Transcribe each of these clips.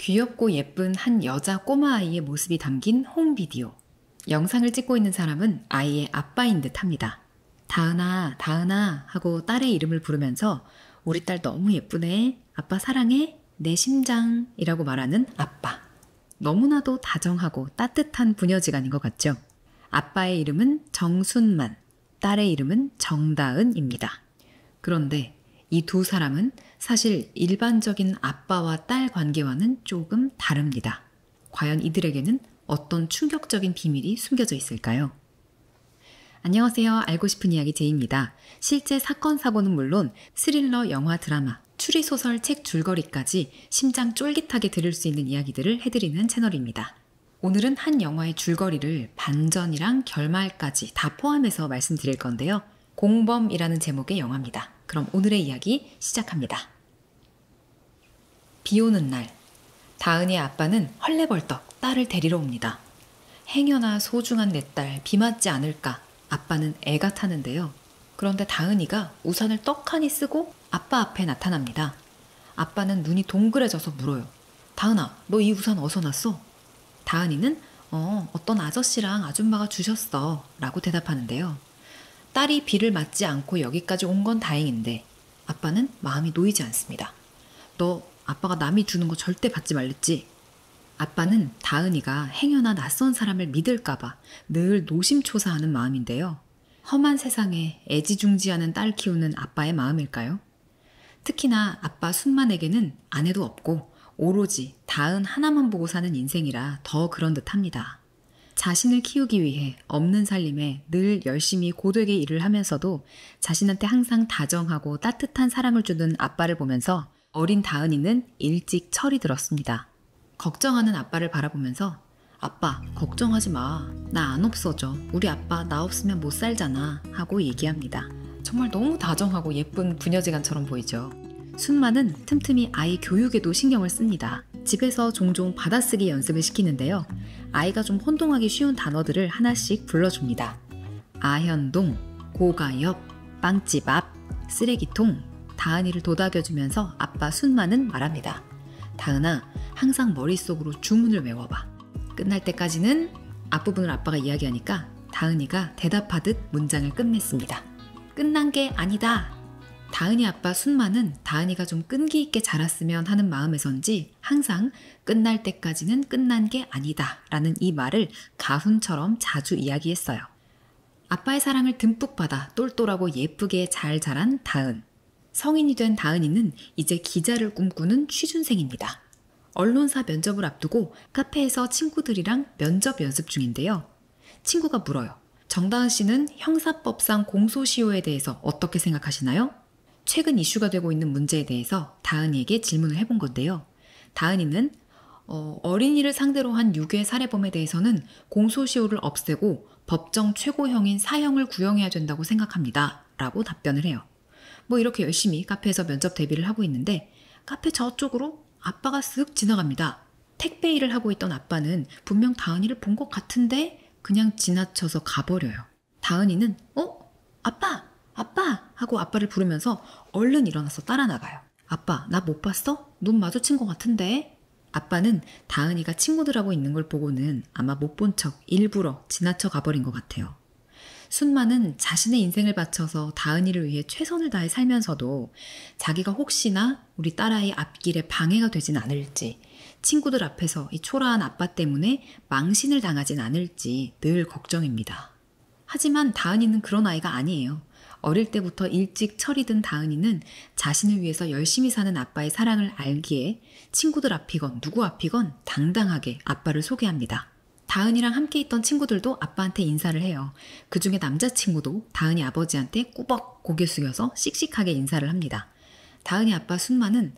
귀엽고 예쁜 한 여자 꼬마아이의 모습이 담긴 홈비디오. 영상을 찍고 있는 사람은 아이의 아빠인 듯 합니다. 다은아, 다은아 하고 딸의 이름을 부르면서 우리 딸 너무 예쁘네. 아빠 사랑해. 내 심장이라고 말하는 아빠. 너무나도 다정하고 따뜻한 부녀지간인 것 같죠? 아빠의 이름은 정순만, 딸의 이름은 정다은입니다. 그런데 이 두 사람은 사실 일반적인 아빠와 딸 관계와는 조금 다릅니다. 과연 이들에게는 어떤 충격적인 비밀이 숨겨져 있을까요? 안녕하세요. 알고 싶은 이야기 제이입니다. 실제 사건 사고는 물론 스릴러 영화 드라마, 추리소설 책 줄거리까지 심장 쫄깃하게 들을 수 있는 이야기들을 해드리는 채널입니다. 오늘은 한 영화의 줄거리를 반전이랑 결말까지 다 포함해서 말씀드릴 건데요. 공범이라는 제목의 영화입니다. 그럼 오늘의 이야기 시작합니다. 비 오는 날, 다은이의 아빠는 헐레벌떡 딸을 데리러 옵니다. 행여나 소중한 내 딸 비 맞지 않을까 아빠는 애가 타는데요. 그런데 다은이가 우산을 떡하니 쓰고 아빠 앞에 나타납니다. 아빠는 눈이 동그래져서 물어요. 다은아, 너 이 우산 어디서 났어? 다은이는 어떤 아저씨랑 아줌마가 주셨어 라고 대답하는데요. 딸이 비를 맞지 않고 여기까지 온 건 다행인데 아빠는 마음이 놓이지 않습니다. 너 아빠가 남이 주는 거 절대 받지 말랬지? 아빠는 다은이가 행여나 낯선 사람을 믿을까봐 늘 노심초사하는 마음인데요. 험한 세상에 애지중지하는 딸 키우는 아빠의 마음일까요? 특히나 아빠 순만에게는 아내도 없고 오로지 다은 하나만 보고 사는 인생이라 더 그런 듯합니다. 자신을 키우기 위해 없는 살림에 늘 열심히 고되게 일을 하면서도 자신한테 항상 다정하고 따뜻한 사랑을 주는 아빠를 보면서 어린 다은이는 일찍 철이 들었습니다. 걱정하는 아빠를 바라보면서 아빠, 걱정하지 마. 나 안 없어져. 우리 아빠 나 없으면 못 살잖아. 하고 얘기합니다. 정말 너무 다정하고 예쁜 부녀지간처럼 보이죠. 순마는 틈틈이 아이 교육에도 신경을 씁니다. 집에서 종종 받아쓰기 연습을 시키는데요. 아이가 좀 혼동하기 쉬운 단어들을 하나씩 불러줍니다. 아현동, 고가엽, 빵집 앞, 쓰레기통, 다은이를 도닥여주면서 아빠 순마는 말합니다. 다은아, 항상 머릿속으로 주문을 외워봐. 끝날 때까지는 앞부분을 아빠가 이야기하니까 다은이가 대답하듯 문장을 끝냈습니다. 끝난 게 아니다. 다은이 아빠 순마는 다은이가 좀 끈기 있게 자랐으면 하는 마음에선지 항상 끝날 때까지는 끝난 게 아니다 라는 이 말을 가훈처럼 자주 이야기했어요. 아빠의 사랑을 듬뿍 받아 똘똘하고 예쁘게 잘 자란 다은. 성인이 된 다은이는 이제 기자를 꿈꾸는 취준생입니다. 언론사 면접을 앞두고 카페에서 친구들이랑 면접 연습 중인데요. 친구가 물어요. 정다은 씨는 형사법상 공소시효에 대해서 어떻게 생각하시나요? 최근 이슈가 되고 있는 문제에 대해서 다은이에게 질문을 해본 건데요. 다은이는 어린이를 상대로 한 유괴 살해범에 대해서는 공소시효를 없애고 법정 최고형인 사형을 구형해야 된다고 생각합니다. 라고 답변을 해요. 이렇게 열심히 카페에서 면접 대비를 하고 있는데 카페 저쪽으로 아빠가 쓱 지나갑니다. 택배 일을 하고 있던 아빠는 분명 다은이를 본 것 같은데 그냥 지나쳐서 가버려요. 다은이는 아빠! 아빠! 하고 아빠를 부르면서 얼른 일어나서 따라 나가요. 아빠, 나 못 봤어? 눈 마주친 것 같은데? 아빠는 다은이가 친구들하고 있는 걸 보고는 아마 못 본 척 일부러 지나쳐 가버린 것 같아요. 순마는 자신의 인생을 바쳐서 다은이를 위해 최선을 다해 살면서도 자기가 혹시나 우리 딸아이 앞길에 방해가 되진 않을지, 친구들 앞에서 이 초라한 아빠 때문에 망신을 당하진 않을지 늘 걱정입니다. 하지만 다은이는 그런 아이가 아니에요. 어릴 때부터 일찍 철이 든 다은이는 자신을 위해서 열심히 사는 아빠의 사랑을 알기에 친구들 앞이건 누구 앞이건 당당하게 아빠를 소개합니다. 다은이랑 함께 있던 친구들도 아빠한테 인사를 해요. 그중에 남자친구도 다은이 아버지한테 꾸벅 고개 숙여서 씩씩하게 인사를 합니다. 다은이 아빠 순마는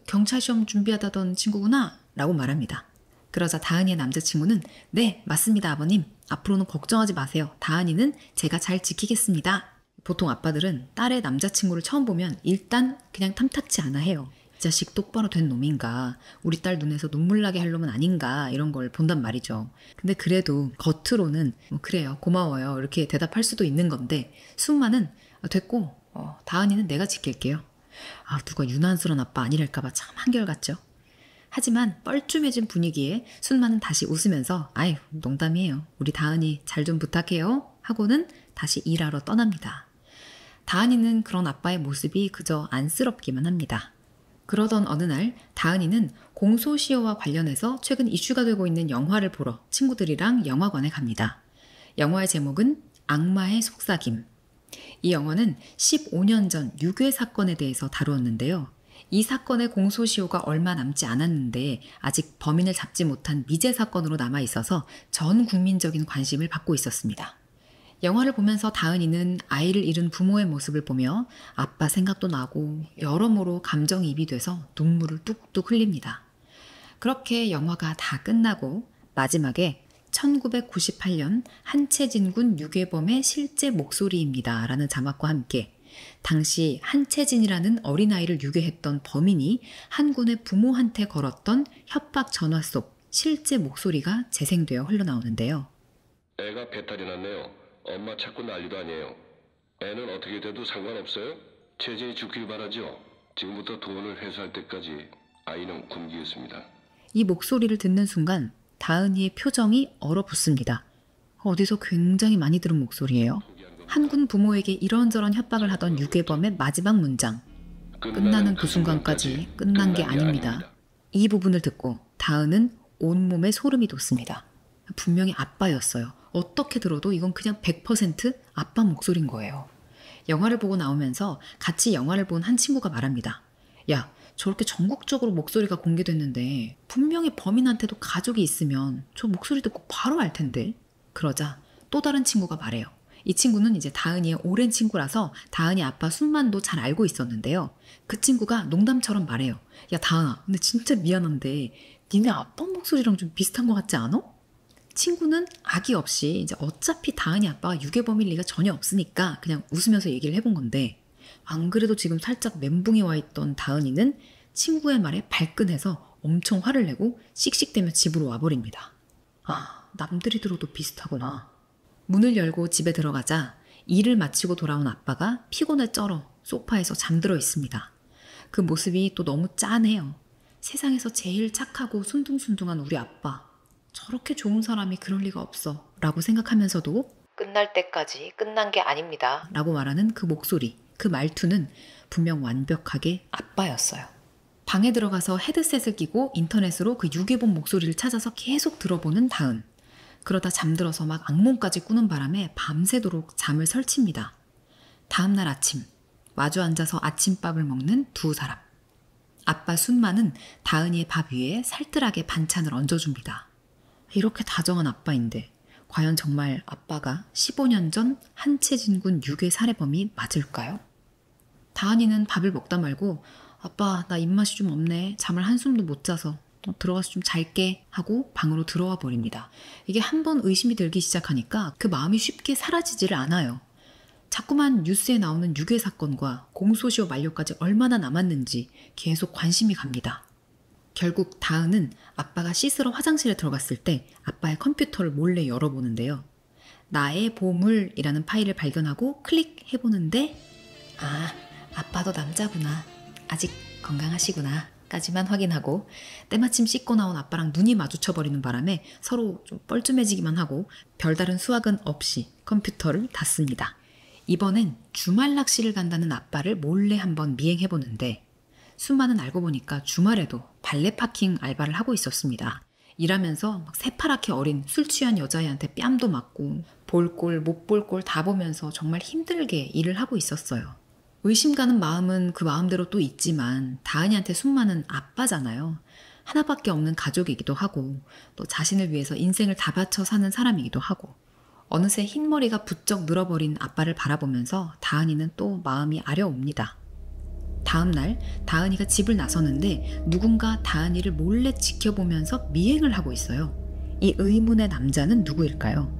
경찰 시험 준비하다던 친구구나 라고 말합니다. 그러자 다은이의 남자친구는 네, 맞습니다 아버님. 앞으로는 걱정하지 마세요. 다은이는 제가 잘 지키겠습니다. 보통 아빠들은 딸의 남자친구를 처음 보면 일단 그냥 탐탁치 않아 해요. 이 자식 똑바로 된 놈인가, 우리 딸 눈에서 눈물 나게 할 놈은 아닌가 이런 걸 본단 말이죠. 근데 그래도 겉으로는 그래요, 고마워요 이렇게 대답할 수도 있는 건데 순마는 됐고 다은이는 내가 지킬게요. 누가 유난스러운 아빠 아니랄까봐 참 한결같죠. 하지만 뻘쭘해진 분위기에 순마는 다시 웃으면서 아유 농담이에요. 우리 다은이 잘 좀 부탁해요. 하고는 다시 일하러 떠납니다. 다은이는 그런 아빠의 모습이 그저 안쓰럽기만 합니다. 그러던 어느 날 다은이는 공소시효와 관련해서 최근 이슈가 되고 있는 영화를 보러 친구들이랑 영화관에 갑니다. 영화의 제목은 악마의 속삭임. 이 영화는 15년 전 유괴 사건에 대해서 다루었는데요. 이 사건의 공소시효가 얼마 남지 않았는데 아직 범인을 잡지 못한 미제 사건으로 남아 있어서 전 국민적인 관심을 받고 있었습니다. 영화를 보면서 다은이는 아이를 잃은 부모의 모습을 보며 아빠 생각도 나고 여러모로 감정이입이 돼서 눈물을 뚝뚝 흘립니다. 그렇게 영화가 다 끝나고 마지막에 1998년 한채진 군 유괴범의 실제 목소리입니다 라는 자막과 함께 당시 한채진이라는 어린아이를 유괴했던 범인이 한 군의 부모한테 걸었던 협박 전화 속 실제 목소리가 재생되어 흘러나오는데요. 애가 배탈이 났네요. 엄마 찾고 난리도 아니에요. 애는 어떻게 돼도 상관없어요? 채진이 죽길 바라죠. 지금부터 돈을 회수할 때까지 아이는 굶기겠습니다. 이 목소리를 듣는 순간 다은이의 표정이 얼어붙습니다. 어디서 굉장히 많이 들은 목소리예요. 한군 부모에게 이런저런 협박을 하던 유괴범의 마지막 문장. 끝나는 그 순간까지 끝난 게 아닙니다. 이 부분을 듣고 다은은 온몸에 소름이 돋습니다. 분명히 아빠였어요. 어떻게 들어도 이건 그냥 100% 아빠 목소리인 거예요. 영화를 보고 나오면서 같이 영화를 본 한 친구가 말합니다. 야, 저렇게 전국적으로 목소리가 공개됐는데 분명히 범인한테도 가족이 있으면 저 목소리 듣고 바로 알 텐데. 그러자 또 다른 친구가 말해요. 이 친구는 이제 다은이의 오랜 친구라서 다은이 아빠 순만도 잘 알고 있었는데요. 그 친구가 농담처럼 말해요. 야 다은아, 근데 진짜 미안한데 니네 아빠 목소리랑 좀 비슷한 것 같지 않아? 친구는 악의 없이 이제 어차피 다은이 아빠가 유괴범일 리가 전혀 없으니까 그냥 웃으면서 얘기를 해본 건데 안 그래도 지금 살짝 멘붕이 와 있던 다은이는 친구의 말에 발끈해서 엄청 화를 내고 씩씩대며 집으로 와버립니다. 아, 남들이 들어도 비슷하구나. 문을 열고 집에 들어가자 일을 마치고 돌아온 아빠가 피곤에 쩔어 소파에서 잠들어 있습니다. 그 모습이 또 너무 짠해요. 세상에서 제일 착하고 순둥순둥한 우리 아빠. 저렇게 좋은 사람이 그럴 리가 없어 라고 생각하면서도 끝날 때까지 끝난 게 아닙니다 라고 말하는 그 목소리, 그 말투는 분명 완벽하게 아빠였어요. 방에 들어가서 헤드셋을 끼고 인터넷으로 그 유괴범 목소리를 찾아서 계속 들어보는 다은. 그러다 잠들어서 막 악몽까지 꾸는 바람에 밤새도록 잠을 설칩니다. 다음날 아침, 마주 앉아서 아침밥을 먹는 두 사람. 아빠 순마는 다은이의 밥 위에 살뜰하게 반찬을 얹어줍니다. 이렇게 다정한 아빠인데 과연 정말 아빠가 15년 전 한채진 군 유괴 살해범이 맞을까요? 다은이는 밥을 먹다 말고 아빠 나 입맛이 좀 없네. 잠을 한숨도 못 자서 들어가서 좀 잘게 하고 방으로 들어와 버립니다. 이게 한번 의심이 들기 시작하니까 그 마음이 쉽게 사라지지를 않아요. 자꾸만 뉴스에 나오는 유괴 사건과 공소시효 만료까지 얼마나 남았는지 계속 관심이 갑니다. 결국 다은은 아빠가 씻으러 화장실에 들어갔을 때 아빠의 컴퓨터를 몰래 열어보는데요. 나의 보물이라는 파일을 발견하고 클릭해보는데 아, 아빠도 남자구나. 아직 건강하시구나. 까지만 확인하고 때마침 씻고 나온 아빠랑 눈이 마주쳐버리는 바람에 서로 좀 뻘쭘해지기만 하고 별다른 수확은 없이 컴퓨터를 닫습니다. 이번엔 주말 낚시를 간다는 아빠를 몰래 한번 미행해보는데 순마는 알고 보니까 주말에도 발레 파킹 알바를 하고 있었습니다. 일하면서 막 새파랗게 어린 술 취한 여자애한테 뺨도 맞고 볼 꼴 못 볼 꼴 다 보면서 정말 힘들게 일을 하고 있었어요. 의심 가는 마음은 그 마음대로 또 있지만 다은이한테 순마는 아빠잖아요. 하나밖에 없는 가족이기도 하고 또 자신을 위해서 인생을 다 바쳐 사는 사람이기도 하고 어느새 흰머리가 부쩍 늘어버린 아빠를 바라보면서 다은이는 또 마음이 아려옵니다. 다음 날 다은이가 집을 나서는데 누군가 다은이를 몰래 지켜보면서 미행을 하고 있어요. 이 의문의 남자는 누구일까요?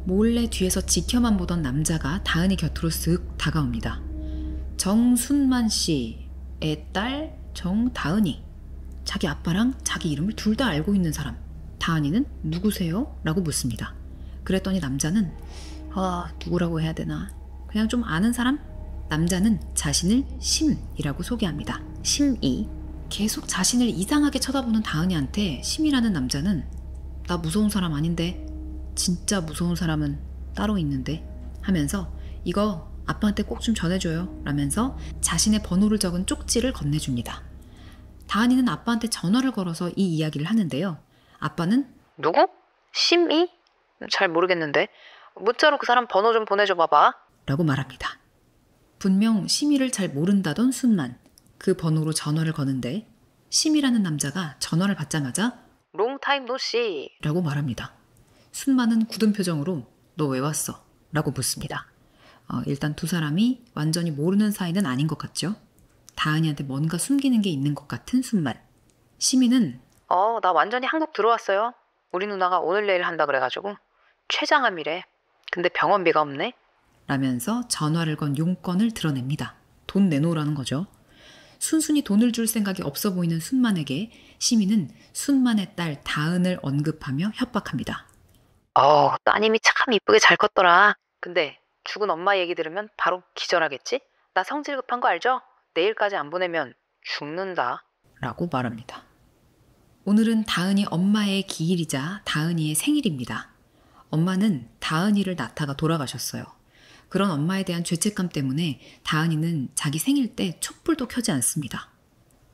몰래 뒤에서 지켜만 보던 남자가 다은이 곁으로 쓱 다가옵니다. 정순만 씨의 딸 정다은이. 자기 아빠랑 자기 이름을 둘 다 알고 있는 사람. 다은이는 누구세요? 라고 묻습니다. 그랬더니 남자는 누구라고 해야 되나? 그냥 좀 아는 사람? 남자는 자신을 심이라고 소개합니다. 심이. 계속 자신을 이상하게 쳐다보는 다은이한테 심이라는 남자는 나 무서운 사람 아닌데, 진짜 무서운 사람은 따로 있는데 하면서 이거 아빠한테 꼭 좀 전해줘요 라면서 자신의 번호를 적은 쪽지를 건네줍니다. 다은이는 아빠한테 전화를 걸어서 이 이야기를 하는데요. 아빠는 누구? 심이? 잘 모르겠는데. 문자로 그 사람 번호 좀 보내줘 봐봐. 라고 말합니다. 분명 심이를 잘 모른다던 순만 그 번호로 전화를 거는데 심이라는 남자가 전화를 받자마자 롱타임 노씨 라고 말합니다. 순만은 굳은 표정으로 너 왜 왔어? 라고 묻습니다. 일단 두 사람이 완전히 모르는 사이는 아닌 것 같죠? 다은이한테 뭔가 숨기는 게 있는 것 같은 순만. 심이는 나 완전히 한국 들어왔어요. 우리 누나가 오늘 내일 한다 그래가지고 최장암이래. 근데 병원비가 없네. 라면서 전화를 건 용건을 드러냅니다. 돈 내놓으라는 거죠. 순순히 돈을 줄 생각이 없어 보이는 순만에게 심이는 순만의 딸 다은을 언급하며 협박합니다. 따님이 참 이쁘게 잘 컸더라. 근데 죽은 엄마 얘기 들으면 바로 기절하겠지? 나 성질 급한 거 알죠? 내일까지 안 보내면 죽는다. 라고 말합니다. 오늘은 다은이 엄마의 기일이자 다은이의 생일입니다. 엄마는 다은이를 낳다가 돌아가셨어요. 그런 엄마에 대한 죄책감 때문에 다은이는 자기 생일 때 촛불도 켜지 않습니다.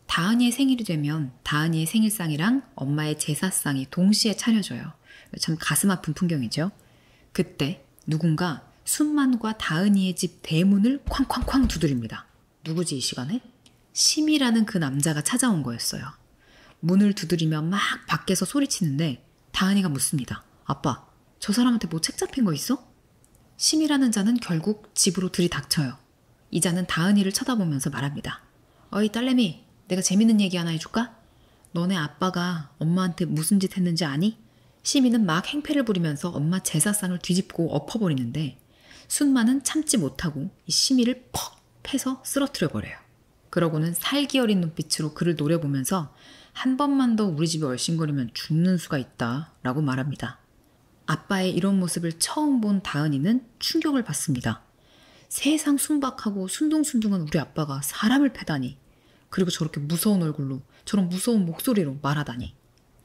다은이의 생일이 되면 다은이의 생일상이랑 엄마의 제사상이 동시에 차려져요. 참 가슴 아픈 풍경이죠. 그때 누군가 순만과 다은이의 집 대문을 쾅쾅쾅 두드립니다. 누구지 이 시간에? 심이라는 그 남자가 찾아온 거였어요. 문을 두드리며 막 밖에서 소리치는데 다은이가 묻습니다. 아빠, 저 사람한테 뭐 책 잡힌 거 있어? 심이라는 자는 결국 집으로 들이닥쳐요. 이 자는 다은이를 쳐다보면서 말합니다. 어이 딸내미, 내가 재밌는 얘기 하나 해줄까? 너네 아빠가 엄마한테 무슨 짓 했는지 아니? 심이는 막 행패를 부리면서 엄마 제사상을 뒤집고 엎어버리는데 순만은 참지 못하고 이 심이를 퍽 패서 쓰러뜨려버려요. 그러고는 살기 어린 눈빛으로 그를 노려보면서 한 번만 더 우리 집에 얼씬거리면 죽는 수가 있다 라고 말합니다. 아빠의 이런 모습을 처음 본 다은이는 충격을 받습니다. 세상 순박하고 순둥순둥한 우리 아빠가 사람을 패다니, 그리고 저렇게 무서운 얼굴로 저런 무서운 목소리로 말하다니.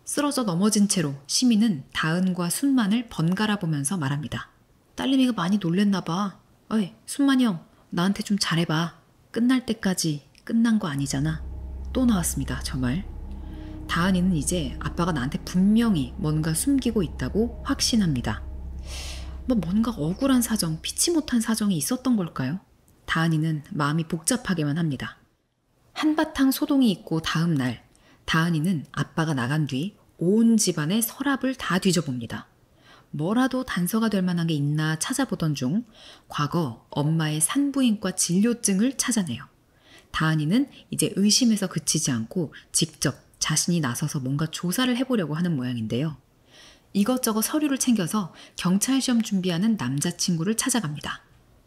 쓰러져 넘어진 채로 시민은 다은과 순만을 번갈아 보면서 말합니다. 딸내미가 많이 놀랬나 봐. 어이 순만이 형, 나한테 좀 잘해봐. 끝날 때까지 끝난 거 아니잖아. 또 나왔습니다. 저 말. 다은이는 이제 아빠가 나한테 분명히 뭔가 숨기고 있다고 확신합니다. 뭔가 억울한 사정, 피치 못한 사정이 있었던 걸까요? 다은이는 마음이 복잡하게만 합니다. 한바탕 소동이 있고 다음 날 다은이는 아빠가 나간 뒤 온 집안의 서랍을 다 뒤져봅니다. 뭐라도 단서가 될 만한 게 있나 찾아보던 중 과거 엄마의 산부인과 진료증을 찾아내요. 다은이는 이제 의심에서 그치지 않고 직접 자신이 나서서 뭔가 조사를 해보려고 하는 모양인데요. 이것저것 서류를 챙겨서 경찰 시험 준비하는 남자친구를 찾아갑니다.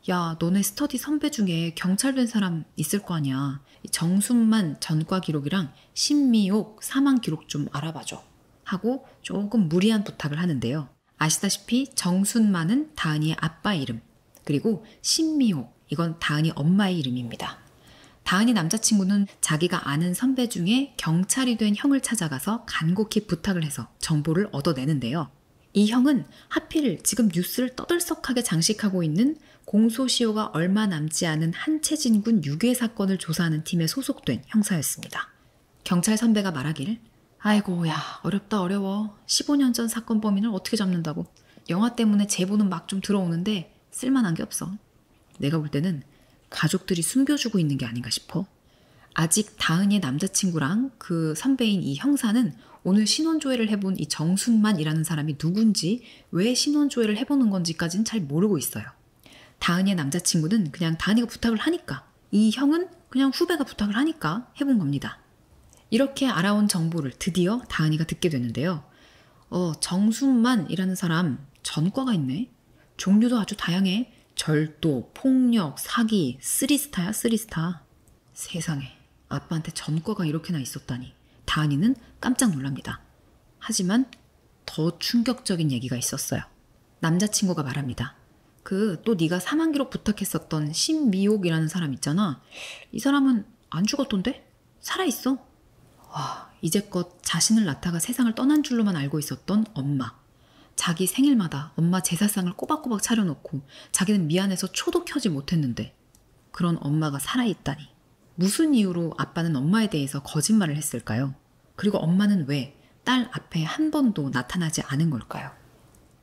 야, 너네 스터디 선배 중에 경찰 된 사람 있을 거 아니야. 정순만 전과 기록이랑 신미옥 사망 기록 좀 알아봐줘. 하고 조금 무리한 부탁을 하는데요. 아시다시피 정순만은 다은이의 아빠 이름, 그리고 신미옥, 이건 다은이 엄마의 이름입니다. 다은이 남자친구는 자기가 아는 선배 중에 경찰이 된 형을 찾아가서 간곡히 부탁을 해서 정보를 얻어내는데요. 이 형은 하필 지금 뉴스를 떠들썩하게 장식하고 있는 공소시효가 얼마 남지 않은 한채진군 유괴 사건을 조사하는 팀에 소속된 형사였습니다. 경찰 선배가 말하길, 아이고 야 어렵다 어려워. 15년 전 사건 범인을 어떻게 잡는다고. 영화 때문에 제보는 막 좀 들어오는데 쓸만한 게 없어. 내가 볼 때는 가족들이 숨겨주고 있는 게 아닌가 싶어. 아직 다은이의 남자친구랑 그 선배인 이 형사는 오늘 신원조회를 해본 이 정순만이라는 사람이 누군지, 왜 신원조회를 해보는 건지까지는 잘 모르고 있어요. 다은이의 남자친구는 그냥 다은이가 부탁을 하니까, 이 형은 그냥 후배가 부탁을 하니까 해본 겁니다. 이렇게 알아온 정보를 드디어 다은이가 듣게 되는데요. 정순만이라는 사람 전과가 있네. 종류도 아주 다양해. 절도, 폭력, 사기, 쓰리스타야 쓰리스타. 세상에, 아빠한테 전과가 이렇게나 있었다니. 다은이는 깜짝 놀랍니다. 하지만 더 충격적인 얘기가 있었어요. 남자친구가 말합니다. 또 네가 사망 기록 부탁했었던 신미옥이라는 사람 있잖아. 이 사람은 안 죽었던데? 살아있어. 이제껏 자신을 낳다가 세상을 떠난 줄로만 알고 있었던 엄마. 자기 생일마다 엄마 제사상을 꼬박꼬박 차려놓고 자기는 미안해서 초도 켜지 못했는데 그런 엄마가 살아있다니. 무슨 이유로 아빠는 엄마에 대해서 거짓말을 했을까요? 그리고 엄마는 왜 딸 앞에 한 번도 나타나지 않은 걸까요?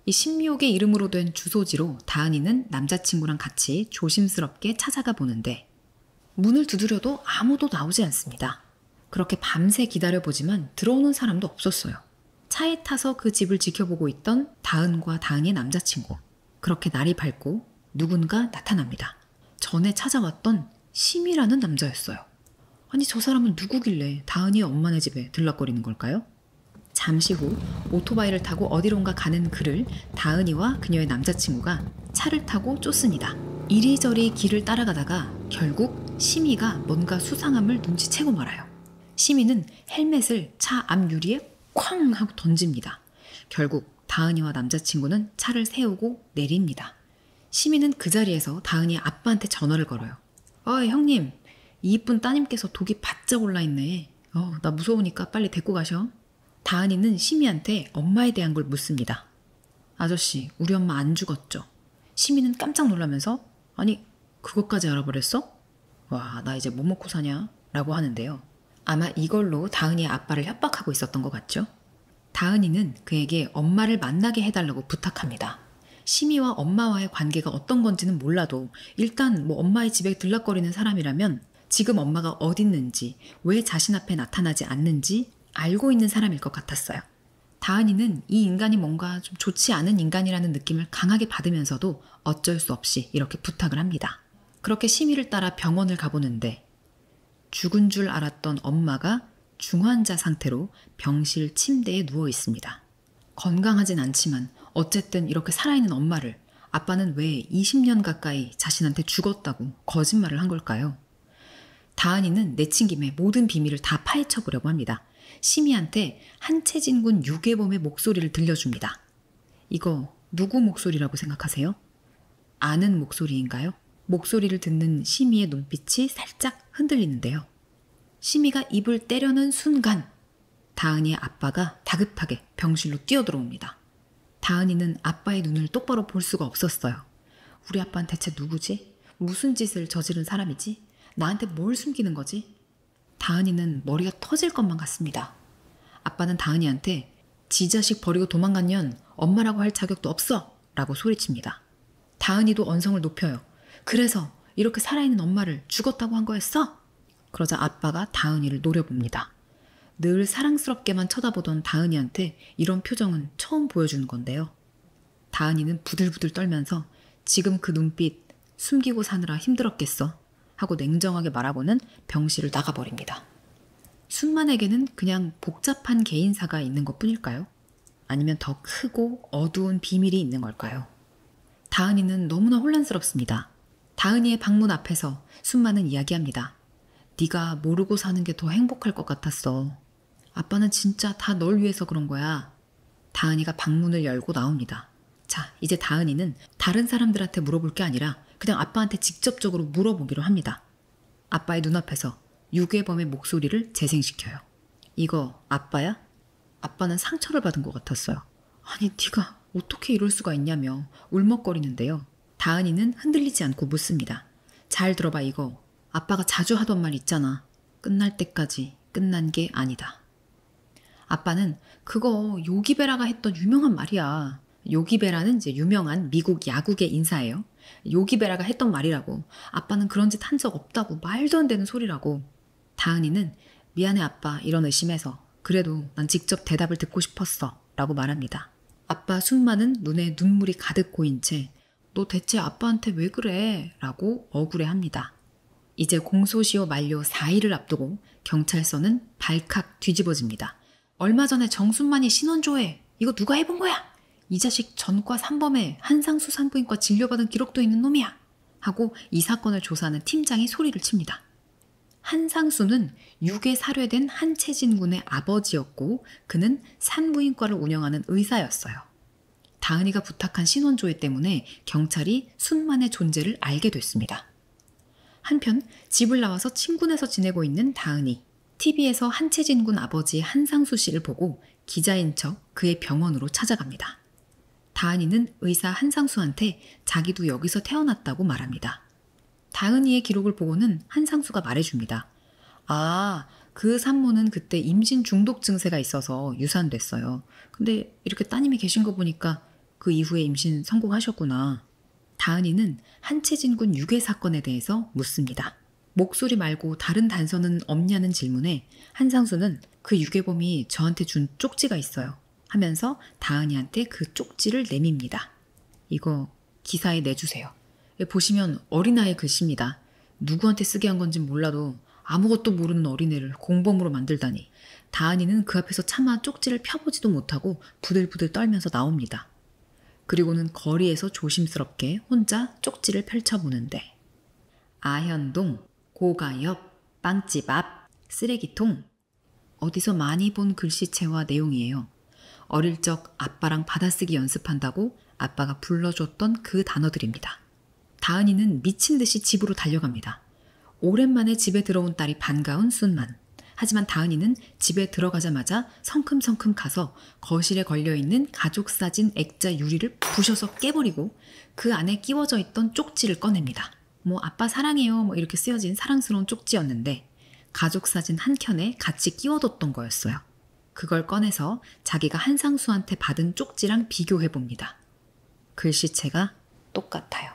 이 신미옥의 이름으로 된 주소지로 다은이는 남자친구랑 같이 조심스럽게 찾아가 보는데 문을 두드려도 아무도 나오지 않습니다. 그렇게 밤새 기다려보지만 들어오는 사람도 없었어요. 차에 타서 그 집을 지켜보고 있던 다은과 다은이의 남자친구. 그렇게 날이 밝고 누군가 나타납니다. 전에 찾아왔던 심이라는 남자였어요. 아니 저 사람은 누구길래 다은이의 엄마네 집에 들락거리는 걸까요? 잠시 후 오토바이를 타고 어디론가 가는 그를 다은이와 그녀의 남자친구가 차를 타고 쫓습니다. 이리저리 길을 따라가다가 결국 심이가 뭔가 수상함을 눈치채고 말아요. 심이는 헬멧을 차 앞 유리에 쾅 하고 던집니다. 결국 다은이와 남자친구는 차를 세우고 내립니다. 심이는 그 자리에서 다은이의 아빠한테 전화를 걸어요. 형님, 이 이쁜 따님께서 독이 바짝 올라있네. 나 무서우니까 빨리 데리고 가셔. 다은이는 심이한테 엄마에 대한 걸 묻습니다. 아저씨, 우리 엄마 안 죽었죠? 심이는 깜짝 놀라면서 아니, 그것까지 알아버렸어? 와, 나 이제 뭐 먹고 사냐? 라고 하는데요. 아마 이걸로 다은이의 아빠를 협박하고 있었던 것 같죠? 다은이는 그에게 엄마를 만나게 해달라고 부탁합니다. 심이와 엄마와의 관계가 어떤 건지는 몰라도 일단 엄마의 집에 들락거리는 사람이라면 지금 엄마가 어딨는지, 왜 자신 앞에 나타나지 않는지 알고 있는 사람일 것 같았어요. 다은이는 이 인간이 뭔가 좀 좋지 않은 인간이라는 느낌을 강하게 받으면서도 어쩔 수 없이 이렇게 부탁을 합니다. 그렇게 심이를 따라 병원을 가보는데 죽은 줄 알았던 엄마가 중환자 상태로 병실 침대에 누워 있습니다. 건강하진 않지만 어쨌든 이렇게 살아있는 엄마를 아빠는 왜 20년 가까이 자신한테 죽었다고 거짓말을 한 걸까요? 다은이는 내친 김에 모든 비밀을 다 파헤쳐보려고 합니다. 심이한테 한채진군 유괴범의 목소리를 들려줍니다. 이거 누구 목소리라고 생각하세요? 아는 목소리인가요? 목소리를 듣는 심이의 눈빛이 살짝 흔들리는데요. 심이가 입을 떼려는 순간 다은이의 아빠가 다급하게 병실로 뛰어들어옵니다. 다은이는 아빠의 눈을 똑바로 볼 수가 없었어요. 우리 아빠는 대체 누구지? 무슨 짓을 저지른 사람이지? 나한테 뭘 숨기는 거지? 다은이는 머리가 터질 것만 같습니다. 아빠는 다은이한테 지 자식 버리고 도망갔년 엄마라고 할 자격도 없어! 라고 소리칩니다. 다은이도 언성을 높여요. 그래서 이렇게 살아있는 엄마를 죽었다고 한 거였어? 그러자 아빠가 다은이를 노려봅니다. 늘 사랑스럽게만 쳐다보던 다은이한테 이런 표정은 처음 보여주는 건데요. 다은이는 부들부들 떨면서 지금 그 눈빛 숨기고 사느라 힘들었겠어 하고 냉정하게 말하고는 병실을 나가버립니다. 순만에게는 그냥 복잡한 개인사가 있는 것뿐일까요? 아니면 더 크고 어두운 비밀이 있는 걸까요? 다은이는 너무나 혼란스럽습니다. 다은이의 방문 앞에서 순만은 이야기합니다. 네가 모르고 사는 게 더 행복할 것 같았어. 아빠는 진짜 다 널 위해서 그런 거야. 다은이가 방문을 열고 나옵니다. 자, 이제 다은이는 다른 사람들한테 물어볼 게 아니라 그냥 아빠한테 직접적으로 물어보기로 합니다. 아빠의 눈앞에서 유괴범의 목소리를 재생시켜요. 이거 아빠야? 아빠는 상처를 받은 것 같았어요. 아니, 네가 어떻게 이럴 수가 있냐며 울먹거리는데요. 다은이는 흔들리지 않고 묻습니다. 잘 들어봐 이거. 아빠가 자주 하던 말 있잖아. 끝날 때까지 끝난 게 아니다. 아빠는 그거 요기베라가 했던 유명한 말이야. 요기베라는 이제 유명한 미국 야구계 인사예요. 요기베라가 했던 말이라고. 아빠는 그런 짓 한 적 없다고. 말도 안 되는 소리라고. 다은이는 미안해 아빠 이런 의심해서 그래도 난 직접 대답을 듣고 싶었어 라고 말합니다. 아빠 순만은 눈에 눈물이 가득 고인 채 너 대체 아빠한테 왜 그래? 라고 억울해합니다. 이제 공소시효 만료 4일을 앞두고 경찰서는 발칵 뒤집어집니다. 얼마 전에 정순만이 신원조회 이거 누가 해본 거야? 이 자식 전과 3범에 한상수 산부인과 진료받은 기록도 있는 놈이야 하고 이 사건을 조사하는 팀장이 소리를 칩니다. 한상수는 육에 살해된 한채진 군의 아버지였고 그는 산부인과를 운영하는 의사였어요. 다은이가 부탁한 신원조회 때문에 경찰이 순만의 존재를 알게 됐습니다. 한편 집을 나와서 친군에서 지내고 있는 다은이. TV에서 한채진 군 아버지 한상수 씨를 보고 기자인 척 그의 병원으로 찾아갑니다. 다은이는 의사 한상수한테 자기도 여기서 태어났다고 말합니다. 다은이의 기록을 보고는 한상수가 말해줍니다. 아, 그 산모는 그때 임신 중독 증세가 있어서 유산됐어요. 근데 이렇게 따님이 계신 거 보니까 그 이후에 임신 성공하셨구나. 다은이는 한채진 군 유괴 사건에 대해서 묻습니다. 목소리 말고 다른 단서는 없냐는 질문에 한상수는 그 유괴범이 저한테 준 쪽지가 있어요 하면서 다은이한테 그 쪽지를 내밉니다. 이거 기사에 내주세요. 보시면 어린아이 글씨입니다. 누구한테 쓰게 한 건지 몰라도 아무것도 모르는 어린애를 공범으로 만들다니. 다은이는 그 앞에서 차마 쪽지를 펴보지도 못하고 부들부들 떨면서 나옵니다. 그리고는 거리에서 조심스럽게 혼자 쪽지를 펼쳐보는데 아현동, 고가역, 빵집 앞, 쓰레기통. 어디서 많이 본 글씨체와 내용이에요. 어릴 적 아빠랑 받아쓰기 연습한다고 아빠가 불러줬던 그 단어들입니다. 다은이는 미친 듯이 집으로 달려갑니다. 오랜만에 집에 들어온 딸이 반가운 순만. 하지만 다은이는 집에 들어가자마자 성큼성큼 가서 거실에 걸려있는 가족사진 액자 유리를 부셔서 깨버리고 그 안에 끼워져 있던 쪽지를 꺼냅니다. 아빠 사랑해요 이렇게 쓰여진 사랑스러운 쪽지였는데 가족사진 한 켠에 같이 끼워뒀던 거였어요. 그걸 꺼내서 자기가 한상수한테 받은 쪽지랑 비교해봅니다. 글씨체가 똑같아요.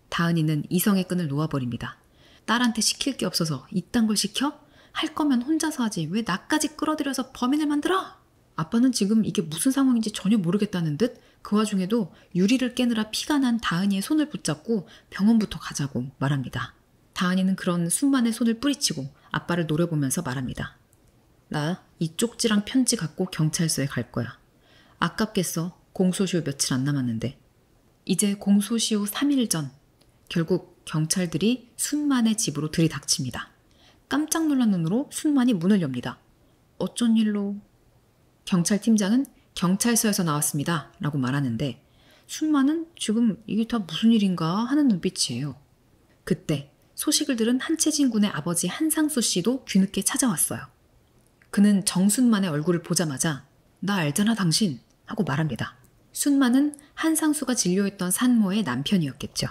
다은이는 이성의 끈을 놓아버립니다. 딸한테 시킬 게 없어서 이딴 걸 시켜? 할 거면 혼자서 하지 왜 나까지 끌어들여서 범인을 만들어? 아빠는 지금 이게 무슨 상황인지 전혀 모르겠다는 듯 그 와중에도 유리를 깨느라 피가 난 다은이의 손을 붙잡고 병원부터 가자고 말합니다. 다은이는 그런 순만의 손을 뿌리치고 아빠를 노려보면서 말합니다. 나 이 쪽지랑 편지 갖고 경찰서에 갈 거야. 아깝겠어. 공소시효 며칠 안 남았는데. 이제 공소시효 3일 전 결국 경찰들이 순만의 집으로 들이닥칩니다. 깜짝 놀란 눈으로 순만이 문을 엽니다. 어쩐 일로? 경찰팀장은 경찰서에서 나왔습니다 라고 말하는데 순만은 지금 이게 다 무슨 일인가 하는 눈빛이에요. 그때 소식을 들은 한채진 군의 아버지 한상수 씨도 뒤늦게 찾아왔어요. 그는 정순만의 얼굴을 보자마자 나 알잖아 당신 하고 말합니다. 순만은 한상수가 진료했던 산모의 남편이었겠죠.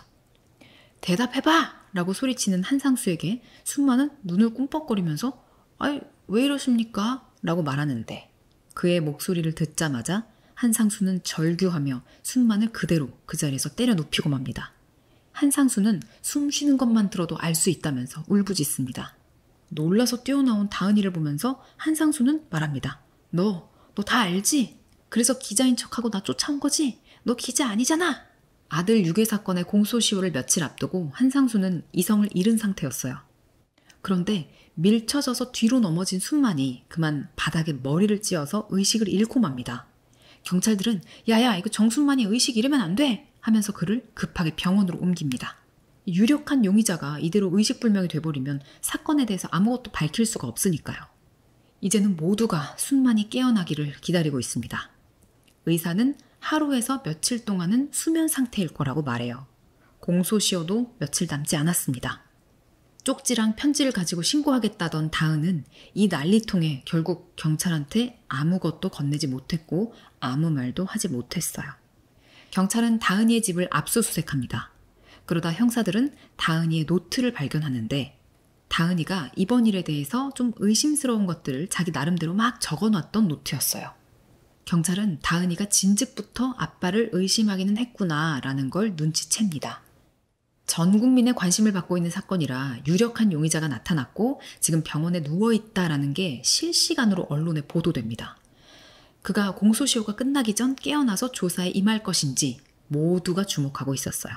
대답해봐! 라고 소리치는 한상수에게 순만은 눈을 꿈뻑거리면서 아이 왜 이러십니까? 라고 말하는데 그의 목소리를 듣자마자 한상수는 절규하며 순만을 그대로 그 자리에서 때려 눕히고 맙니다. 한상수는 숨 쉬는 것만 들어도 알 수 있다면서 울부짖습니다. 놀라서 뛰어나온 다은이를 보면서 한상수는 말합니다. 너 다 알지? 그래서 기자인 척하고 나 쫓아온 거지? 너 기자 아니잖아! 아들 유괴 사건의 공소시효를 며칠 앞두고 한상수는 이성을 잃은 상태였어요. 그런데 밀쳐져서 뒤로 넘어진 순만이 그만 바닥에 머리를 찧어서 의식을 잃고 맙니다. 경찰들은 야야 이거 정순만이 의식 잃으면 안 돼! 하면서 그를 급하게 병원으로 옮깁니다. 유력한 용의자가 이대로 의식불명이 돼버리면 사건에 대해서 아무것도 밝힐 수가 없으니까요. 이제는 모두가 순만이 깨어나기를 기다리고 있습니다. 의사는 하루에서 며칠 동안은 수면 상태일 거라고 말해요. 공소시효도 며칠 남지 않았습니다. 쪽지랑 편지를 가지고 신고하겠다던 다은은 이 난리통에 결국 경찰한테 아무것도 건네지 못했고 아무 말도 하지 못했어요. 경찰은 다은이의 집을 압수수색합니다. 그러다 형사들은 다은이의 노트를 발견하는데 다은이가 이번 일에 대해서 좀 의심스러운 것들을 자기 나름대로 막 적어놨던 노트였어요. 경찰은 다은이가 진즉부터 아빠를 의심하기는 했구나라는 걸 눈치챕니다. 전 국민의 관심을 받고 있는 사건이라 유력한 용의자가 나타났고 지금 병원에 누워있다라는 게 실시간으로 언론에 보도됩니다. 그가 공소시효가 끝나기 전 깨어나서 조사에 임할 것인지 모두가 주목하고 있었어요.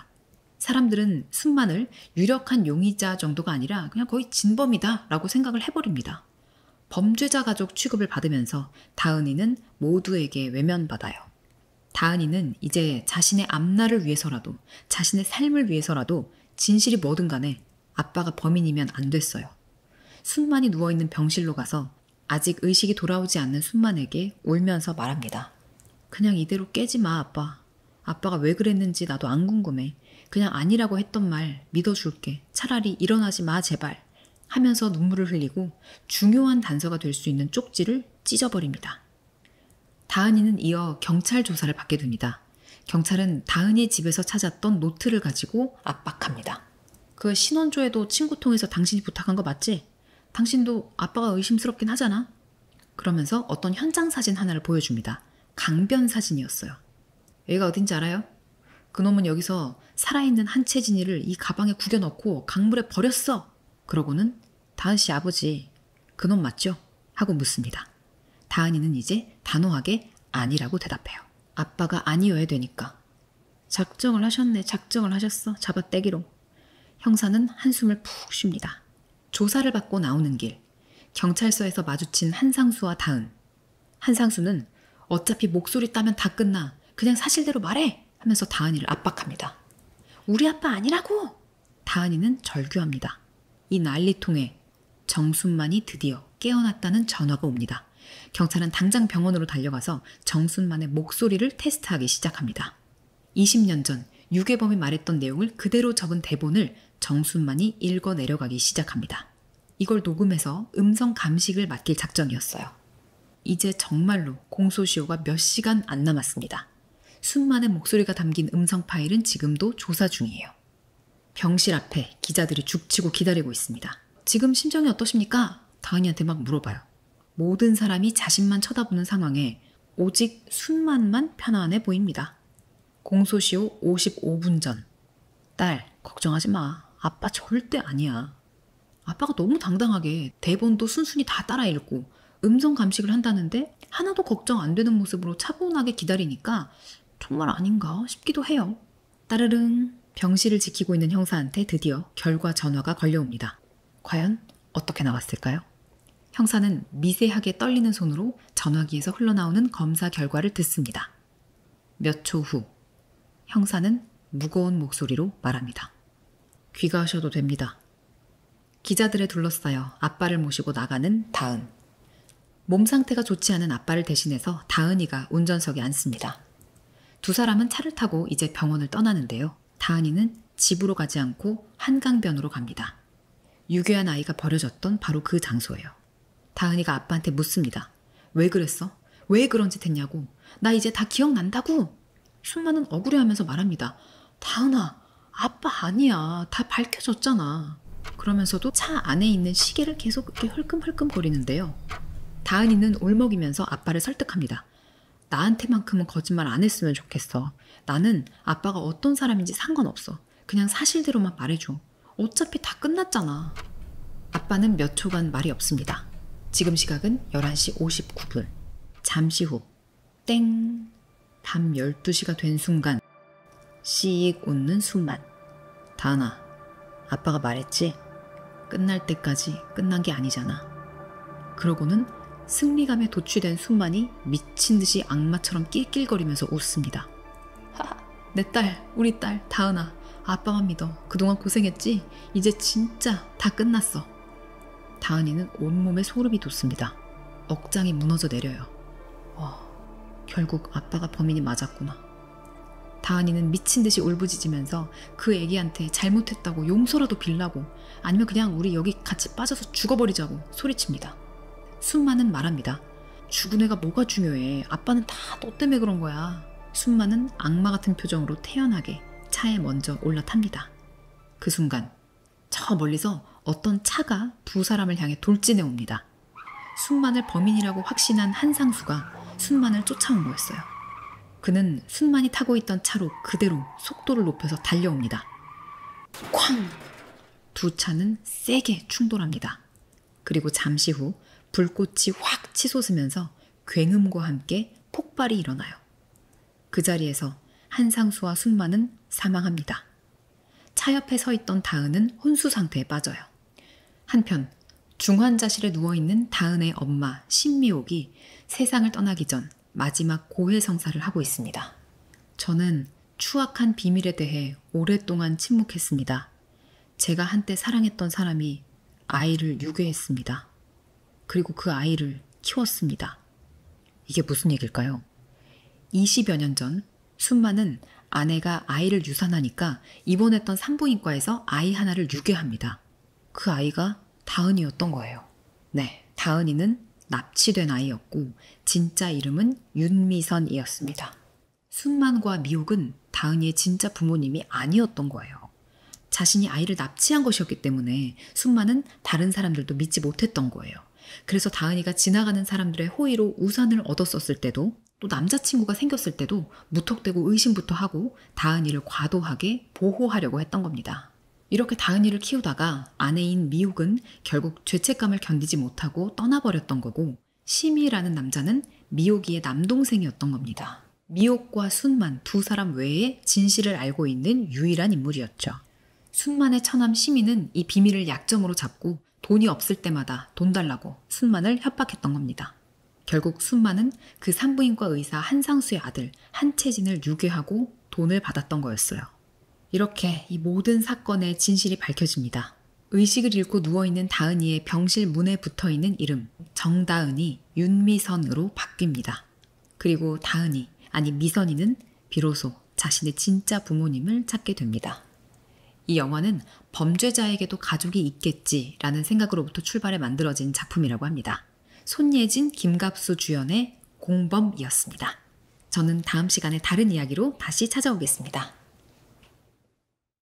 사람들은 순만을 유력한 용의자 정도가 아니라 그냥 거의 진범이다 라고 생각을 해버립니다. 범죄자 가족 취급을 받으면서 다은이는 모두에게 외면받아요. 다은이는 이제 자신의 앞날을 위해서라도 자신의 삶을 위해서라도 진실이 뭐든 간에 아빠가 범인이면 안 됐어요. 순만이 누워있는 병실로 가서 아직 의식이 돌아오지 않는 순만에게 울면서 말합니다. 그냥 이대로 깨지 마 아빠. 아빠가 왜 그랬는지 나도 안 궁금해. 그냥 아니라고 했던 말 믿어줄게. 차라리 일어나지 마 제발. 하면서 눈물을 흘리고 중요한 단서가 될 수 있는 쪽지를 찢어버립니다. 다은이는 이어 경찰 조사를 받게 됩니다. 경찰은 다은이의 집에서 찾았던 노트를 가지고 압박합니다. 그 신원조에도 친구 통해서 당신이 부탁한 거 맞지? 당신도 아빠가 의심스럽긴 하잖아? 그러면서 어떤 현장 사진 하나를 보여줍니다. 강변 사진이었어요. 얘가 어딘지 알아요? 그놈은 여기서 살아있는 한채진이를 이 가방에 구겨 넣고 강물에 버렸어. 그러고는 다은씨 아버지, 그놈 맞죠? 하고 묻습니다. 다은이는 이제 단호하게 아니라고 대답해요. 아빠가 아니어야 되니까. 작정을 하셨네. 작정을 하셨어. 잡아떼기로. 형사는 한숨을 푹 쉽니다. 조사를 받고 나오는 길, 경찰서에서 마주친 한상수와 다은. 한상수는 어차피 목소리 따면 다 끝나. 그냥 사실대로 말해! 하면서 다은이를 압박합니다. 우리 아빠 아니라고! 다은이는 절규합니다. 이 난리통에 정순만이 드디어 깨어났다는 전화가 옵니다. 경찰은 당장 병원으로 달려가서 정순만의 목소리를 테스트하기 시작합니다. 20년 전 유괴범이 말했던 내용을 그대로 적은 대본을 정순만이 읽어 내려가기 시작합니다. 이걸 녹음해서 음성 감식을 맡길 작정이었어요. 이제 정말로 공소시효가 몇 시간 안 남았습니다. 순만의 목소리가 담긴 음성 파일은 지금도 조사 중이에요. 병실 앞에 기자들이 죽치고 기다리고 있습니다. 지금 심정이 어떠십니까? 다은이한테 막 물어봐요. 모든 사람이 자신만 쳐다보는 상황에 오직 순만만 편안해 보입니다. 공소시효 55분 전. 딸, 걱정하지 마. 아빠 절대 아니야. 아빠가 너무 당당하게 대본도 순순히 다 따라 읽고 음성 감식을 한다는데 하나도 걱정 안 되는 모습으로 차분하게 기다리니까 정말 아닌가 싶기도 해요. 따르릉. 병실을 지키고 있는 형사한테 드디어 결과 전화가 걸려옵니다. 과연 어떻게 나왔을까요? 형사는 미세하게 떨리는 손으로 전화기에서 흘러나오는 검사 결과를 듣습니다. 몇 초 후 형사는 무거운 목소리로 말합니다. 귀가하셔도 됩니다. 기자들에 둘러싸여 아빠를 모시고 나가는 다은. 몸 상태가 좋지 않은 아빠를 대신해서 다은이가 운전석에 앉습니다. 두 사람은 차를 타고 이제 병원을 떠나는데요. 다은이는 집으로 가지 않고 한강변으로 갑니다. 유괴한 아이가 버려졌던 바로 그 장소예요. 다은이가 아빠한테 묻습니다. 왜 그랬어? 왜 그런 짓 했냐고. 나 이제 다 기억난다고. 순만은 억울해하면서 말합니다. 다은아, 아빠 아니야. 다 밝혀졌잖아. 그러면서도 차 안에 있는 시계를 계속 이렇게 흘끔흘끔 거리는데요. 다은이는 울먹이면서 아빠를 설득합니다. 나한테만큼은 거짓말 안 했으면 좋겠어. 나는 아빠가 어떤 사람인지 상관없어. 그냥 사실대로만 말해줘. 어차피 다 끝났잖아. 아빠는 몇 초간 말이 없습니다. 지금 시각은 11시 59분. 잠시 후 땡! 밤 12시가 된 순간 씩 웃는 순만. 다은아, 아빠가 말했지? 끝날 때까지 끝난 게 아니잖아. 그러고는 승리감에 도취된 순만이 미친 듯이 악마처럼 낄낄거리면서 웃습니다. 하하, 내 딸, 우리 딸 다은아, 아빠만 믿어. 그동안 고생했지? 이제 진짜 다 끝났어. 다은이는 온몸에 소름이 돋습니다. 억장이 무너져 내려요. 결국 아빠가 범인이 맞았구나. 다은이는 미친 듯이 울부짖으면서 그 애기한테 잘못했다고 용서라도 빌라고, 아니면 그냥 우리 여기 같이 빠져서 죽어버리자고 소리칩니다. 순만은 말합니다. 죽은 애가 뭐가 중요해. 아빠는 다 너 때문에 그런 거야. 순만은 악마 같은 표정으로 태연하게 차에 먼저 올라탑니다. 그 순간 저 멀리서 어떤 차가 두 사람을 향해 돌진해 옵니다. 순만을 범인이라고 확신한 한상수가 순만을 쫓아온 거였어요. 그는 순만이 타고 있던 차로 그대로 속도를 높여서 달려옵니다. 쾅! 두 차는 세게 충돌합니다. 그리고 잠시 후 불꽃이 확 치솟으면서 굉음과 함께 폭발이 일어나요. 그 자리에서 한상수와 순만은 사망합니다. 차 옆에 서 있던 다은은 혼수 상태에 빠져요. 한편 중환자실에 누워있는 다은의 엄마 신미옥이 세상을 떠나기 전 마지막 고해성사를 하고 있습니다. 저는 추악한 비밀에 대해 오랫동안 침묵했습니다. 제가 한때 사랑했던 사람이 아이를 유괴했습니다. 그리고 그 아이를 키웠습니다. 이게 무슨 얘기일까요? 20여 년 전 순만은 아내가 아이를 유산하니까 입원했던 산부인과에서 아이 하나를 유괴합니다. 그 아이가 다은이였던 거예요. 네, 다은이는 납치된 아이였고 진짜 이름은 윤미선이었습니다. 순만과 미옥은 다은이의 진짜 부모님이 아니었던 거예요. 자신이 아이를 납치한 것이었기 때문에 순만은 다른 사람들도 믿지 못했던 거예요. 그래서 다은이가 지나가는 사람들의 호의로 우산을 얻었었을 때도 또 남자친구가 생겼을 때도 무턱대고 의심부터 하고 다은이를 과도하게 보호하려고 했던 겁니다. 이렇게 다은이를 키우다가 아내인 미옥은 결국 죄책감을 견디지 못하고 떠나버렸던 거고 심희라는 남자는 미옥이의 남동생이었던 겁니다. 미옥과 순만 두 사람 외에 진실을 알고 있는 유일한 인물이었죠. 순만의 처남 심희는 이 비밀을 약점으로 잡고 돈이 없을 때마다 돈 달라고 순만을 협박했던 겁니다. 결국 순만은 그 산부인과 의사 한상수의 아들 한채진을 유괴하고 돈을 받았던 거였어요. 이렇게 이 모든 사건의 진실이 밝혀집니다. 의식을 잃고 누워있는 다은이의 병실 문에 붙어있는 이름 정다은이 윤미선으로 바뀝니다. 그리고 다은이, 아니 미선이는 비로소 자신의 진짜 부모님을 찾게 됩니다. 이 영화는 범죄자에게도 가족이 있겠지라는 생각으로부터 출발해 만들어진 작품이라고 합니다. 손예진, 김갑수 주연의 공범이었습니다. 저는 다음 시간에 다른 이야기로 다시 찾아오겠습니다.